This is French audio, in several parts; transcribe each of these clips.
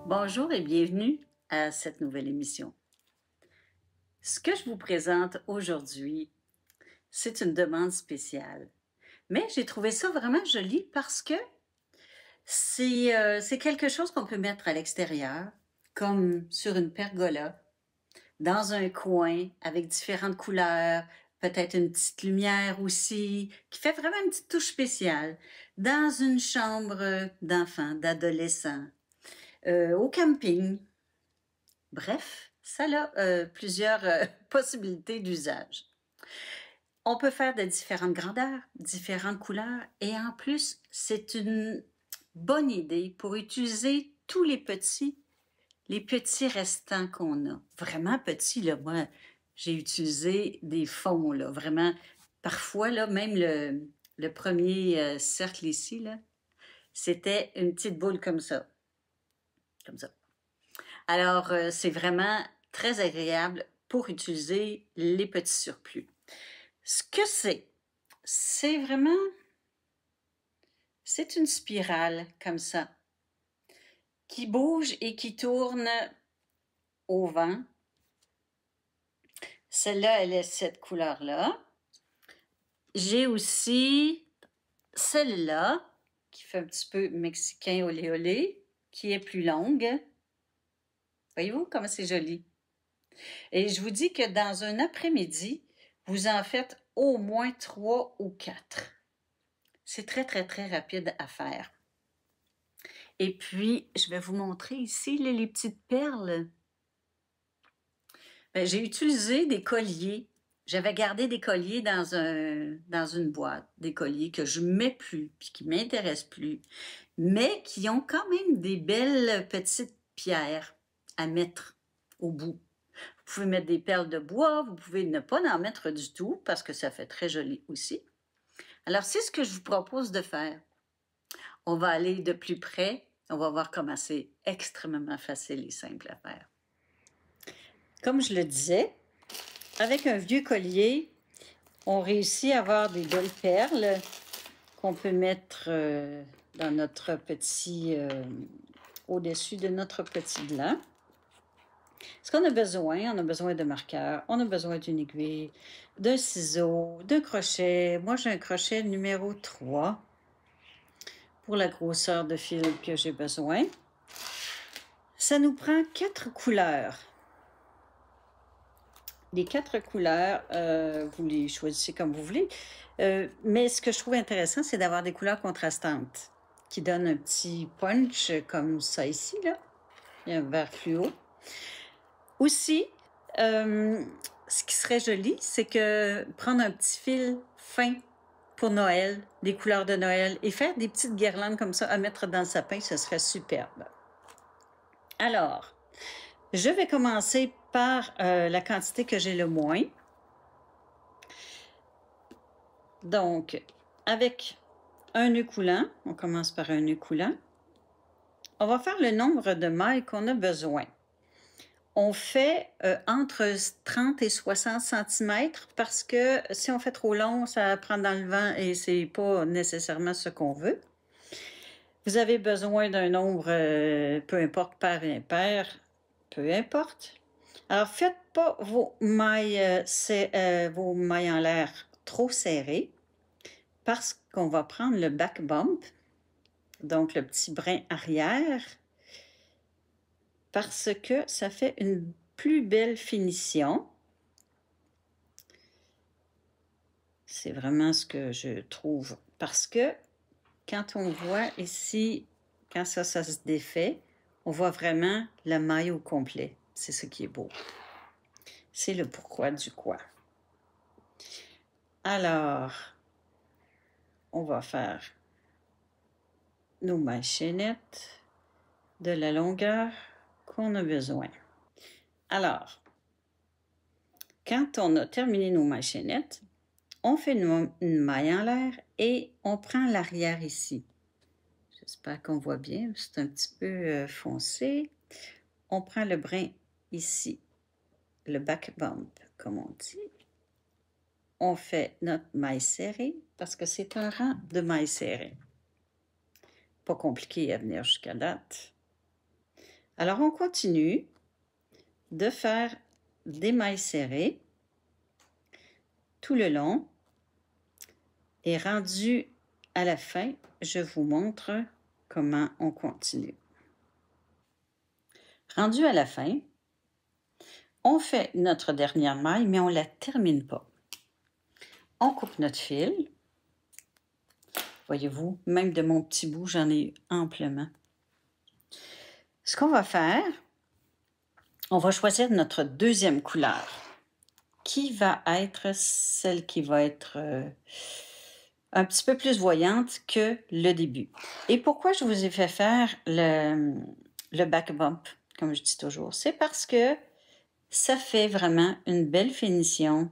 Bonjour et bienvenue à cette nouvelle émission. Ce que je vous présente aujourd'hui, c'est une demande spéciale. Mais j'ai trouvé ça vraiment joli parce que c'est quelque chose qu'on peut mettre à l'extérieur, comme sur une pergola, dans un coin, avec différentes couleurs, peut-être une petite lumière aussi, qui fait vraiment une petite touche spéciale, dans une chambre d'enfants, d'adolescents, au camping. Bref, ça a plusieurs possibilités d'usage. On peut faire de différentes grandeurs, différentes couleurs et en plus, c'est une bonne idée pour utiliser tous les petits restants qu'on a. Vraiment petits, là, moi, j'ai utilisé des fonds, là, vraiment. Parfois, là, même le premier cercle ici, là, c'était une petite boule comme ça. Comme ça. Alors, c'est vraiment très agréable pour utiliser les petits surplus. Ce que c'est vraiment, c'est une spirale comme ça, qui bouge et qui tourne au vent. Celle-là, elle est cette couleur-là. J'ai aussi celle-là, qui fait un petit peu mexicain olé olé, qui est plus longue. Voyez-vous comment c'est joli? Et je vous dis que dans un après-midi, vous en faites au moins 3 ou 4. C'est très, très, très rapide à faire. Et puis, je vais vous montrer ici les petites perles. Ben, j'ai utilisé des colliers. J'avais gardé des colliers dans une boîte, des colliers que je ne mets plus, puis qui ne m'intéressent plus, mais qui ont quand même des belles petites pierres à mettre au bout. Vous pouvez mettre des perles de bois, vous pouvez ne pas en mettre du tout parce que ça fait très joli aussi. Alors, c'est ce que je vous propose de faire. On va aller de plus près, on va voir comment c'est extrêmement facile et simple à faire. Comme je le disais, avec un vieux collier, on réussit à avoir des belles perles qu'on peut mettre dans notre petit, au-dessus de notre petit blanc. Ce qu'on a besoin, on a besoin de marqueurs, on a besoin d'une aiguille, d'un ciseau, d'un crochet. Moi, j'ai un crochet numéro 3 pour la grosseur de fil que j'ai besoin. Ça nous prend 4 couleurs. Les 4 couleurs, vous les choisissez comme vous voulez. Mais ce que je trouve intéressant, c'est d'avoir des couleurs contrastantes qui donnent un petit punch comme ça ici, là. Il y a un vert fluo. Aussi, ce qui serait joli, c'est que prendre un petit fil fin pour Noël, des couleurs de Noël, et faire des petites guirlandes comme ça à mettre dans le sapin, ce serait superbe. Alors, je vais commencer par la quantité que j'ai le moins. Donc, avec un nœud coulant, on commence par un nœud coulant. On va faire le nombre de mailles qu'on a besoin. On fait entre 30 et 60 cm parce que si on fait trop long, ça prend dans le vent et c'est pas nécessairement ce qu'on veut. Vous avez besoin d'un nombre, peu importe, pair et impair, peu importe. Alors, faites pas vos mailles en l'air trop serrées parce qu'on va prendre le back bump, donc le petit brin arrière, parce que ça fait une plus belle finition. C'est vraiment ce que je trouve. Parce que quand on voit ici, quand ça se défait, on voit vraiment la maille au complet. C'est ce qui est beau. C'est le pourquoi du quoi. Alors, on va faire nos mailles chaînettes de la longueur qu'on a besoin. Alors, quand on a terminé nos mailles chaînettes, on fait une maille en l'air et on prend l'arrière ici. J'espère qu'on voit bien, c'est un petit peu foncé. On prend le brin ici, le back bump, comme on dit. On fait notre maille serrée parce que c'est un rang de mailles serrées. Pas compliqué à venir jusqu'à date. Alors, on continue de faire des mailles serrées tout le long. Et rendu à la fin, je vous montre comment on continue. Rendu à la fin, on fait notre dernière maille, mais on ne la termine pas. On coupe notre fil. Voyez-vous, même de mon petit bout, j'en ai amplement. Ce qu'on va faire, on va choisir notre deuxième couleur, qui va être celle qui va être un petit peu plus voyante que le début. Et pourquoi je vous ai fait faire le back bump, comme je dis toujours? C'est parce que ça fait vraiment une belle finition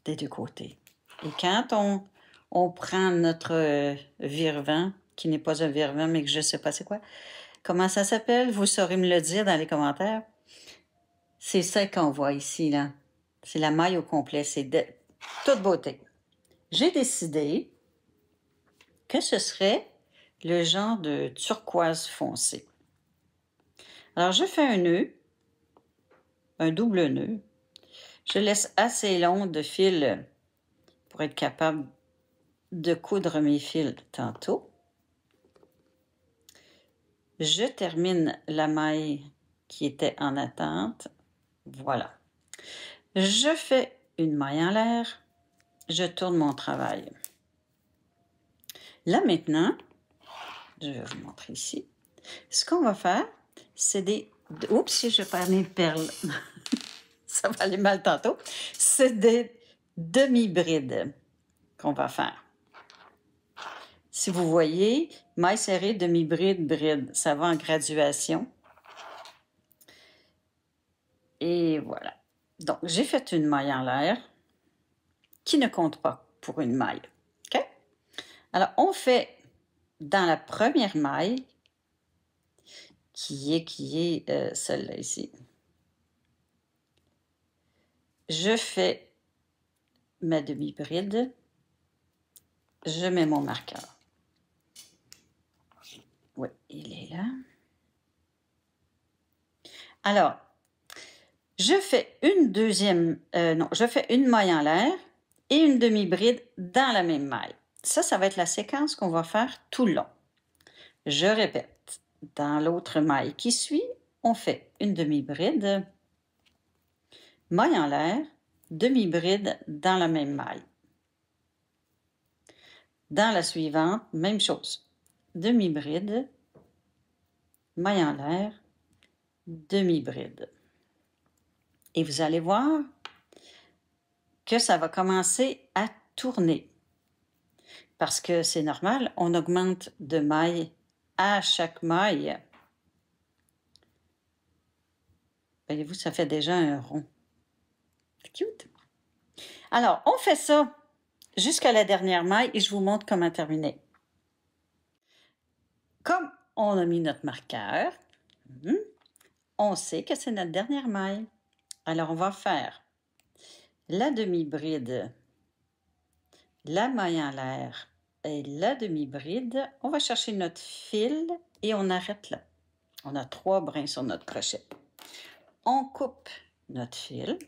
des deux côtés. Et quand on prend notre vire-vent, qui n'est pas un vire-vent, mais que je ne sais pas c'est quoi, comment ça s'appelle? Vous saurez me le dire dans les commentaires. C'est ça qu'on voit ici, là. C'est la maille au complet. C'est de toute beauté. J'ai décidé que ce serait le genre de turquoise foncé. Alors, je fais un nœud, un double nœud. Je laisse assez long de fil pour être capable de coudre mes fils tantôt. Je termine la maille qui était en attente. Voilà. Je fais une maille en l'air. Je tourne mon travail. Là, maintenant, je vais vous montrer ici. Ce qu'on va faire, c'est des... Oups, je perds mes perles. Ça va aller mal tantôt. C'est des demi-brides qu'on va faire. Si vous voyez, maille serrée, demi-bride, bride. Ça va en graduation. Et voilà. Donc, j'ai fait une maille en l'air qui ne compte pas pour une maille. OK? Alors, on fait dans la première maille, qui est celle-là ici. Je fais ma demi-bride. Je mets mon marqueur. Oui, il est là. Alors, je fais je fais une maille en l'air et une demi-bride dans la même maille. Ça va être la séquence qu'on va faire tout le long. Je répète. Dans l'autre maille qui suit, on fait une demi-bride, maille en l'air, demi-bride dans la même maille. Dans la suivante, même chose. Demi-bride, maille en l'air, demi-bride. Et vous allez voir que ça va commencer à tourner. Parce que c'est normal, on augmente de maille à chaque maille. Voyez-vous, ça fait déjà un rond. C'est cute. Alors, on fait ça jusqu'à la dernière maille et je vous montre comment terminer. Comme on a mis notre marqueur, on sait que c'est notre dernière maille. Alors, on va faire la demi-bride, la maille en l'air et la demi-bride. On va chercher notre fil et on arrête là. On a 3 brins sur notre crochet. On coupe notre fil.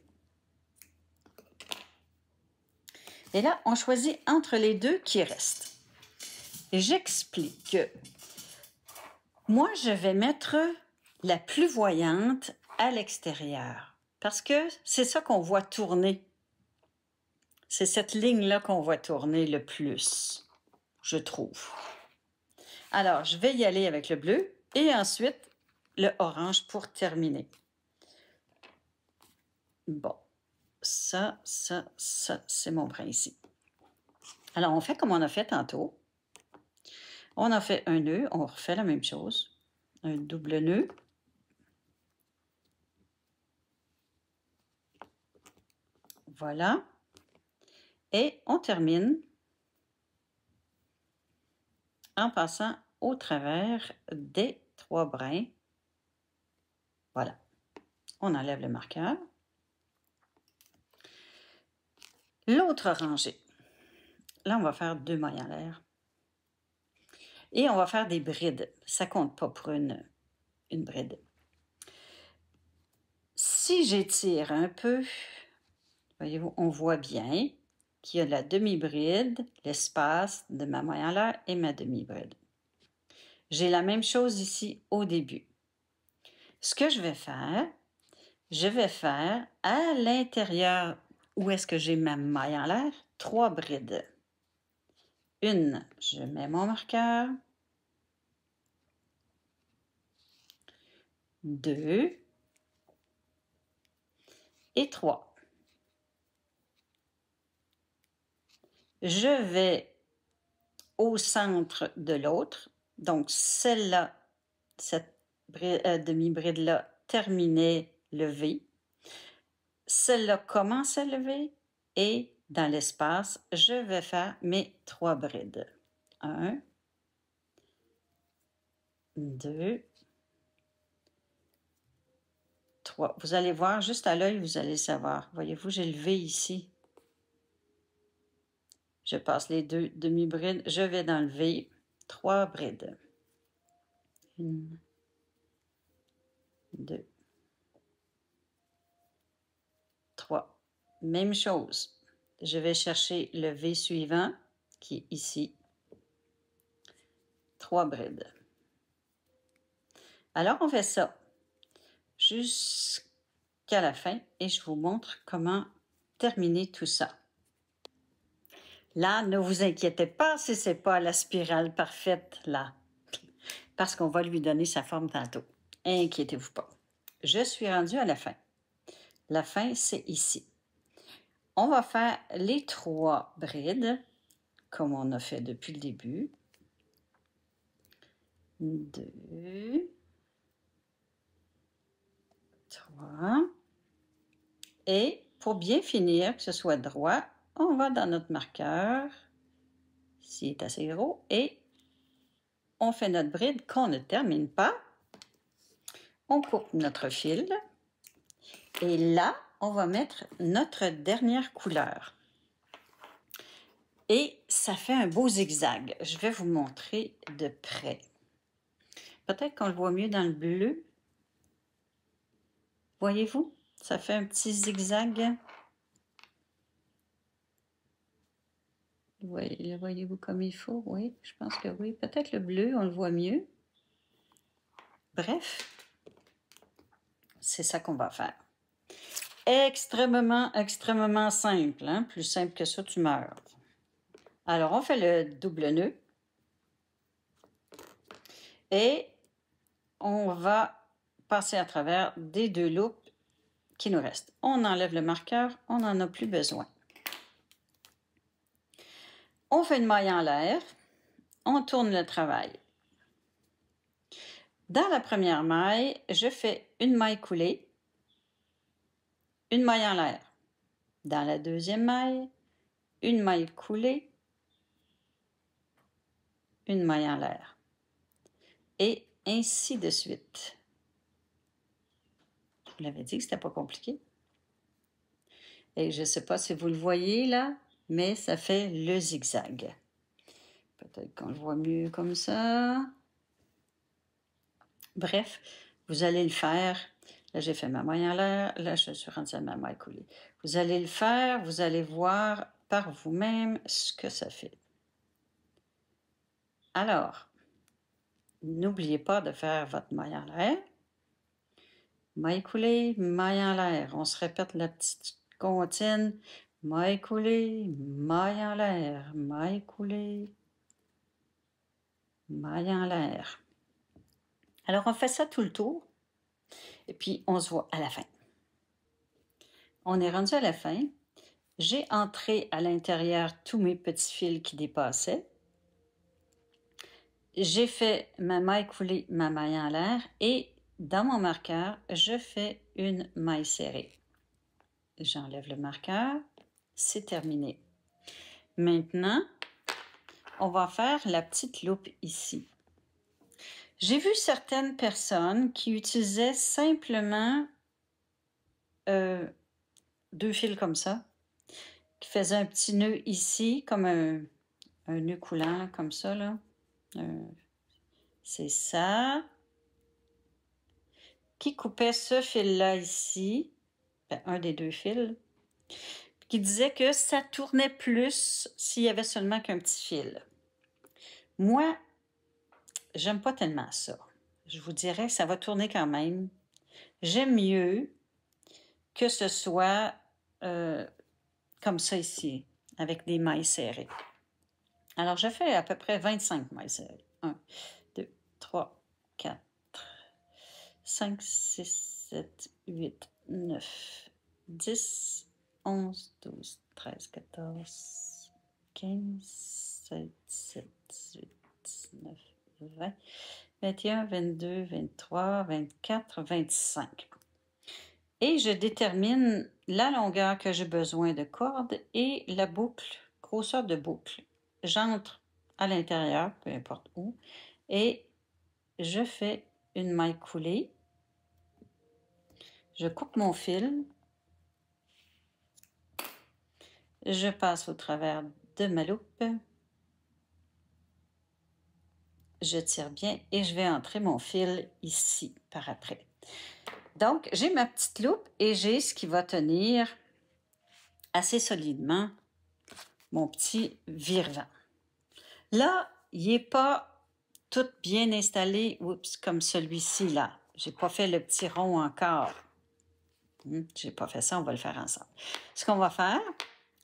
Et là, on choisit entre les deux qui restent. J'explique que moi, je vais mettre la plus voyante à l'extérieur parce que c'est ça qu'on voit tourner. C'est cette ligne-là qu'on voit tourner le plus, je trouve. Alors, je vais y aller avec le bleu et ensuite le orange pour terminer. Bon, ça, c'est mon brin ici. Alors, on fait comme on a fait tantôt. On a fait un nœud, on refait la même chose. Un double nœud. Voilà. Et on termine en passant au travers des 3 brins. Voilà. On enlève le marqueur. L'autre rangée. Là, on va faire 2 mailles en l'air. Et on va faire des brides. Ça ne compte pas pour une bride. Si j'étire un peu, voyez-vous, on voit bien qu'il y a la demi-bride, l'espace de ma maille en l'air et ma demi-bride. J'ai la même chose ici au début. Ce que je vais faire à l'intérieur où est-ce que j'ai ma maille en l'air, 3 brides. Une, je mets mon marqueur. 2 et 3. Je vais au centre de l'autre. Donc, celle-là, cette demi-bride-là terminait le V. Celle-là commence à lever et dans l'espace, je vais faire mes 3 brides. 1, 2, 3. Vous allez voir, juste à l'œil, vous allez savoir. Voyez-vous, j'ai levé ici. Je passe les 2 demi-brides, je vais dans le V. 3 brides. 1, 2, 3. Même chose. Je vais chercher le V suivant, qui est ici. 3 brides. Alors, on fait ça jusqu'à la fin et je vous montre comment terminer tout ça. Là, ne vous inquiétez pas si ce n'est pas la spirale parfaite, là, parce qu'on va lui donner sa forme tantôt. Inquiétez-vous pas. Je suis rendue à la fin. La fin, c'est ici. On va faire les 3 brides, comme on a fait depuis le début. 2, 3. Et pour bien finir, que ce soit droit, on va dans notre marqueur, s'il est assez gros, et on fait notre bride qu'on ne termine pas. On coupe notre fil. Et là, on va mettre notre dernière couleur. Et ça fait un beau zigzag. Je vais vous montrer de près. Peut-être qu'on le voit mieux dans le bleu. Voyez-vous? Ça fait un petit zigzag. Voyez-vous comme il faut? Oui, je pense que oui. Peut-être le bleu, on le voit mieux. Bref, c'est ça qu'on va faire. Extrêmement, extrêmement simple. Hein? Plus simple que ça, tu meurs. Alors, on fait le double nœud. Et on va passer à travers des 2 loupes qui nous restent. On enlève le marqueur, on n'en a plus besoin. On fait une maille en l'air, on tourne le travail. Dans la première maille, je fais une maille coulée, une maille en l'air. Dans la deuxième maille, une maille coulée, une maille en l'air. Et ainsi de suite. Je vous l'avais dit que ce n'était pas compliqué. Et je ne sais pas si vous le voyez là, mais ça fait le zigzag. Peut-être qu'on le voit mieux comme ça. Bref, vous allez le faire. Là, j'ai fait ma maille en l'air. Là, je suis rendue à ma maille coulée. Vous allez le faire. Vous allez voir par vous-même ce que ça fait. Alors, n'oubliez pas de faire votre maille en l'air. Maille coulée, maille en l'air. On se répète la petite comptine. Maille coulée, maille en l'air. Maille coulée, maille en l'air. Alors, on fait ça tout le tour. Et puis, on se voit à la fin. On est rendu à la fin. J'ai entré à l'intérieur tous mes petits fils qui dépassaient. J'ai fait ma maille coulée, ma maille en l'air et dans mon marqueur, je fais une maille serrée. J'enlève le marqueur, c'est terminé. Maintenant, on va faire la petite loupe ici. J'ai vu certaines personnes qui utilisaient simplement 2 fils comme ça, qui faisaient un petit nœud ici, comme un nœud coulant, là, comme ça, là. C'est ça. Qui coupait ce fil-là ici ben, un des deux fils, qui disait que ça tournait plus s'il y avait seulement qu'un petit fil. Moi, j'aime pas tellement ça. Je vous dirais que ça va tourner quand même. J'aime mieux que ce soit comme ça ici, avec des mailles serrées. Alors, je fais à peu près 25 mailles serrées. 1, 2, 3, 4, 5, 6, 7, 8, 9, 10, 11, 12, 13, 14, 15, 16, 17, 18, 19, 20, 21, 22, 23, 24, 25. Et je détermine la longueur que j'ai besoin de corde et la boucle, grosseur de boucle. J'entre à l'intérieur, peu importe où, et je fais une maille coulée. Je coupe mon fil. Je passe au travers de ma loupe. Je tire bien et je vais entrer mon fil ici par après. Donc, j'ai ma petite loupe et j'ai ce qui va tenir assez solidement mon petit vire-vent. Là, il n'est pas tout bien installé, oups, comme celui-ci là. Je n'ai pas fait le petit rond encore. Je n'ai pas fait ça, on va le faire ensemble. Ce qu'on va faire,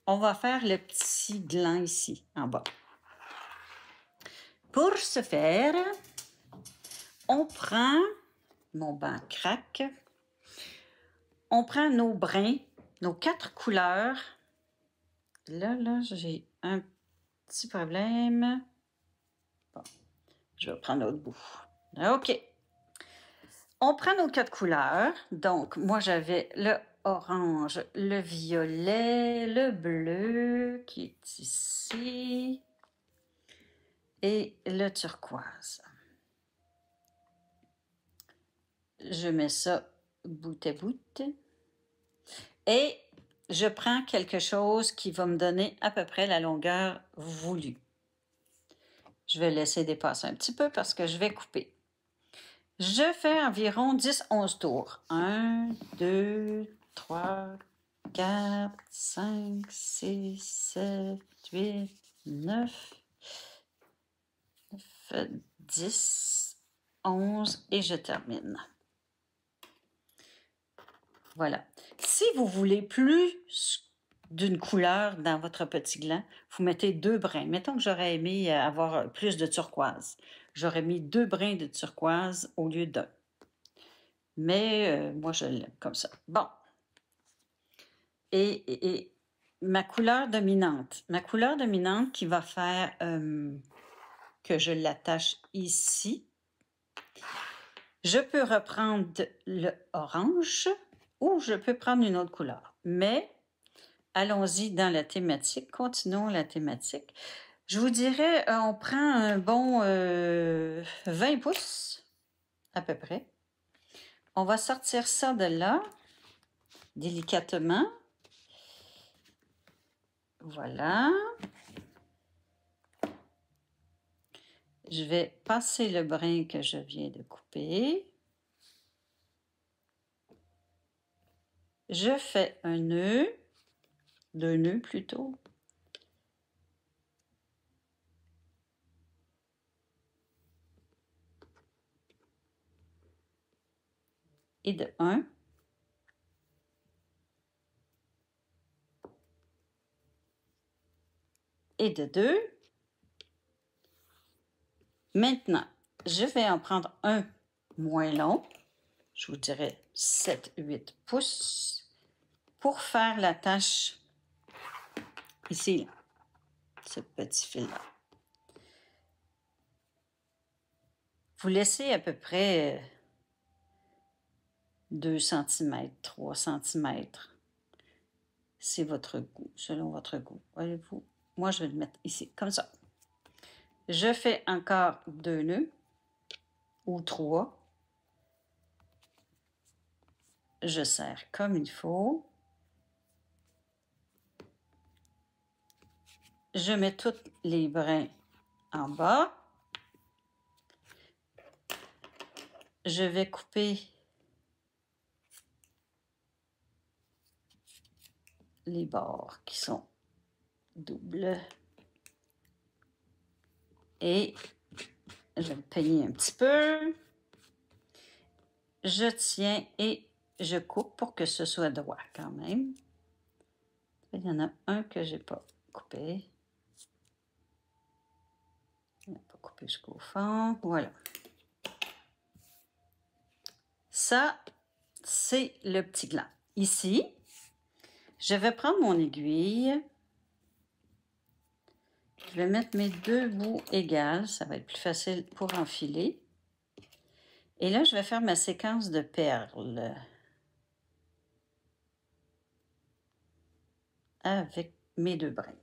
on va faire le petit gland ici, en bas. Pour ce faire, on prend mon banc craque, on prend nos brins, nos 4 couleurs. Là, j'ai un petit problème. Bon, je vais prendre l'autre bout. OK. On prend nos 4 couleurs. Donc, moi, j'avais le orange, le violet, le bleu qui est ici et le turquoise. Je mets ça bout à bout. Et je prends quelque chose qui va me donner à peu près la longueur voulue. Je vais laisser dépasser un petit peu parce que je vais couper. Je fais environ 10-11 tours. 1, 2, 3, 4, 5, 6, 7, 8, 9, 10, 11 et je termine. Voilà. Si vous voulez plus d'une couleur dans votre petit gland, vous mettez 2 brins. Mettons que j'aurais aimé avoir plus de turquoise. J'aurais mis 2 brins de turquoise au lieu d'1. Mais moi, je l'aime comme ça. Bon. Et ma couleur dominante qui va faire que je l'attache ici, je peux reprendre le orange ou je peux prendre une autre couleur. Mais allons-y dans la thématique. Continuons la thématique. Je vous dirais, on prend un bon 20 pouces, à peu près. On va sortir ça de là, délicatement. Voilà. Je vais passer le brin que je viens de couper. Je fais un nœud, 2 nœuds plutôt. Et de 1. Et de 2. Maintenant, je vais en prendre un moins long. Je vous dirais 7-8 pouces pour faire la tâche ici, là, ce petit fil-là. Vous laissez à peu près 2 cm, 3 cm. C'est votre goût, selon votre goût. Voyez-vous? Moi, je vais le mettre ici, comme ça. Je fais encore 2 nœuds ou 3. Je serre comme il faut. Je mets tous les brins en bas. Je vais couper les bords qui sont doubles. Et je vais le peigner un petit peu. Je tiens et je coupe pour que ce soit droit quand même. Il y en a un que je n'ai pas coupé. Je n'ai pas coupé jusqu'au fond. Voilà. Ça, c'est le petit gland. Ici, je vais prendre mon aiguille. Je vais mettre mes deux bouts égales. Ça va être plus facile pour enfiler. Et là, je vais faire ma séquence de perles. Avec mes deux brins.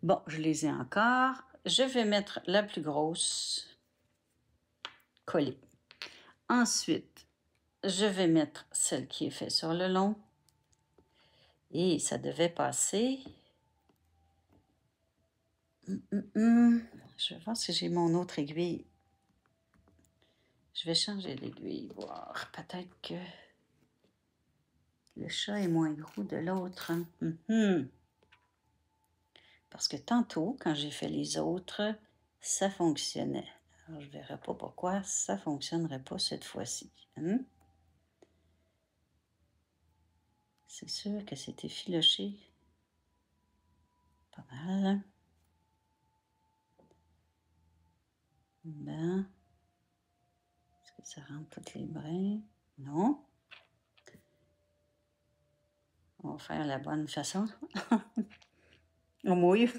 Bon, je les ai encore. Je vais mettre la plus grosse collée. Ensuite, je vais mettre celle qui est faite sur le long. Et ça devait passer. Je vais voir si j'ai mon autre aiguille. Je vais changer d'aiguille, voir. Peut-être que le chat est moins gros de l'autre. Parce que tantôt, quand j'ai fait les autres, ça fonctionnait. Alors, je ne verrai pas pourquoi ça ne fonctionnerait pas cette fois-ci. C'est sûr que c'est effiloché. Pas mal. Ben, est-ce que ça rentre toutes les brins? Non. On va faire la bonne façon. On mouille.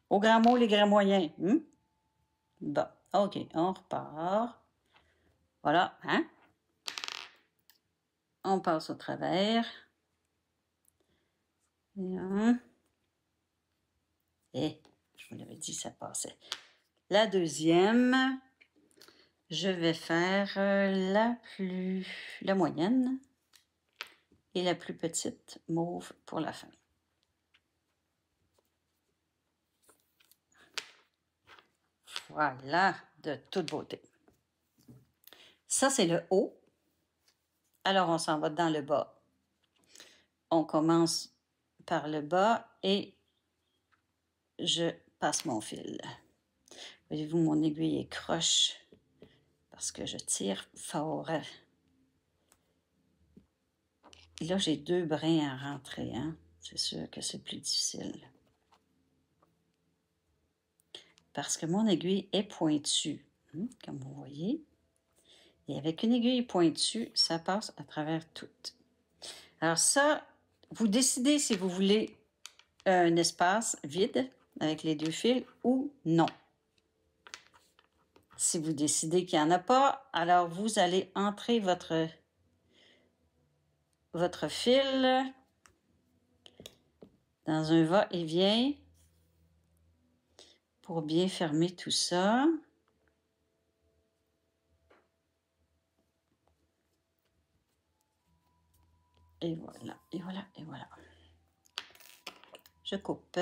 Au grand mot, les grands moyens. Bon, OK, on repart. Voilà, hein? On passe au travers. Et je vous l'avais dit, ça passait. La deuxième, je vais faire la moyenne et la plus petite mauve pour la fin. Voilà, de toute beauté. Ça, c'est le haut. Alors, on s'en va dans le bas. On commence par le bas et je passe mon fil. Voyez-vous, mon aiguille est croche parce que je tire fort. Et là, j'ai deux brins à rentrer. C'est sûr que c'est plus difficile. Parce que mon aiguille est pointue, comme vous voyez. Et avec une aiguille pointue, ça passe à travers tout. Alors ça, vous décidez si vous voulez un espace vide avec les deux fils ou non. Si vous décidez qu'il n'y en a pas, alors vous allez entrer votre fil dans un va-et-vient pour bien fermer tout ça. Et voilà, et voilà, et voilà. Je coupe.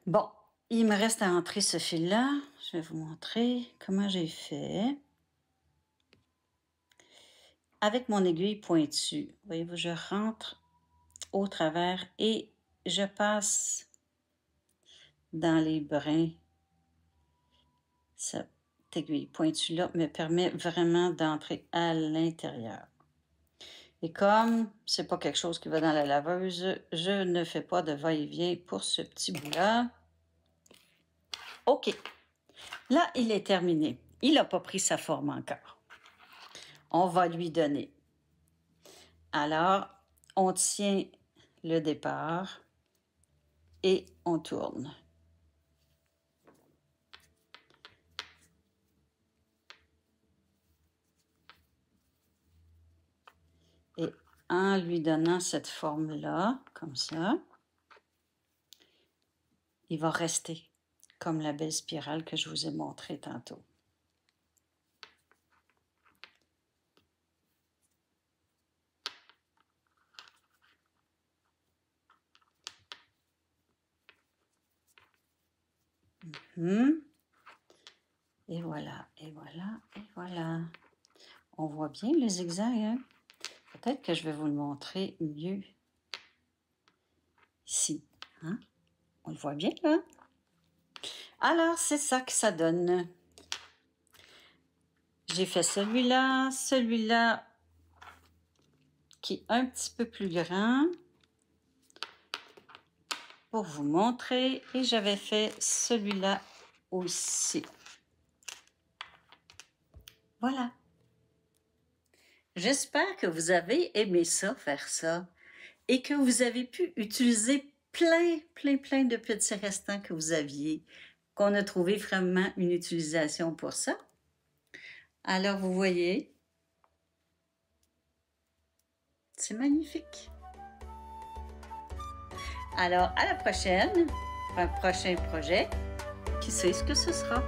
Bon, il me reste à entrer ce fil-là. Je vais vous montrer comment j'ai fait. Avec mon aiguille pointue, voyez-vous, je rentre au travers et je passe dans les brins. Cette aiguille pointue-là me permet vraiment d'entrer à l'intérieur. Et comme c'est pas quelque chose qui va dans la laveuse, je ne fais pas de va-et-vient pour ce petit bout-là. OK. Là, il est terminé. Il n'a pas pris sa forme encore. On va lui donner. Alors, on tient le départ et on tourne. Et en lui donnant cette forme-là, comme ça, il va rester comme la belle spirale que je vous ai montrée tantôt. Et voilà, et voilà, et voilà. On voit bien le zigzag, hein? Peut-être que je vais vous le montrer mieux ici, hein? On le voit bien, là? Alors, c'est ça que ça donne. J'ai fait celui-là qui est un petit peu plus grand pour vous montrer. Et j'avais fait celui-là aussi. Voilà. J'espère que vous avez aimé ça, faire ça, et que vous avez pu utiliser plein de petits restants que vous aviez, qu'on a trouvé vraiment une utilisation pour ça. Alors, vous voyez, c'est magnifique. Alors, à la prochaine, pour un prochain projet. Qui sait ce que ce sera?